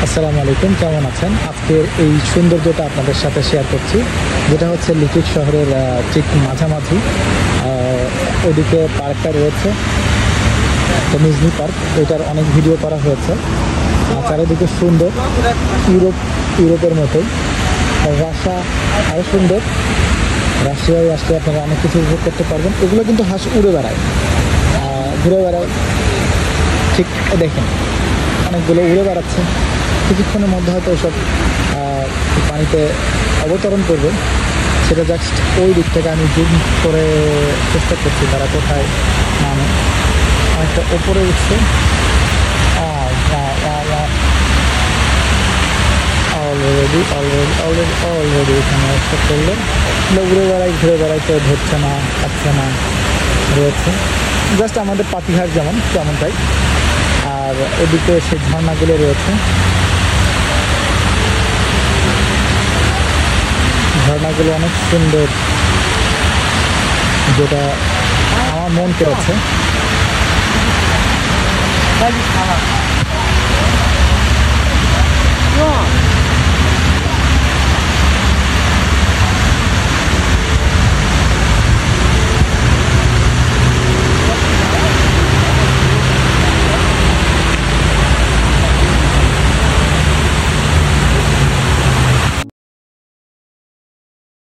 আসসালামু আলাইকুম, কেমন আছেন? আজকের এই সৌন্দর্যটা আপনাদের সাথে শেয়ার করছি, যেটা হচ্ছে লিকিক শহরের ঠিক মাঝামাঝি। ওদিকে পার্কটা রয়েছে, নিজনি পার্ক। এটার অনেক ভিডিও করা হয়েছে। চারিদিকে সুন্দর, ইউরোপের মতোই। রাস্তা আরও সুন্দর। রাশিয়ায় আসলে আপনারা অনেক কিছু উপভোগ করতে পারবেন। এগুলো কিন্তু হাঁস উড়ে বেড়ায়, ঘুরে বেড়ায়। ঠিক দেখেন, অনেকগুলো উড়ে বেড়াচ্ছে। কিছুক্ষণের মধ্যে হয়তো ওসব পানিতে অবতরণ করবে। সেটা জাস্ট ওই দিক থেকে আমি জুম করে চেষ্টা করছি তারা কোথায় নামে। অনেকটা ওপরে উঠছে। অলরেডি এখানে একটা করলো। উড়ে বেড়াই, ঘুরে বেড়াই, কেউ ধরছে না, খাচ্ছে না, রয়েছে। জাস্ট আমাদের পাতিহার যেমন তেমনটাই। আর এদিকে সেই ঝর্ণাগুলো রয়েছে। ঝর্ণাগুলো অনেক সুন্দর, যেটা আমার মন কেড়েছে।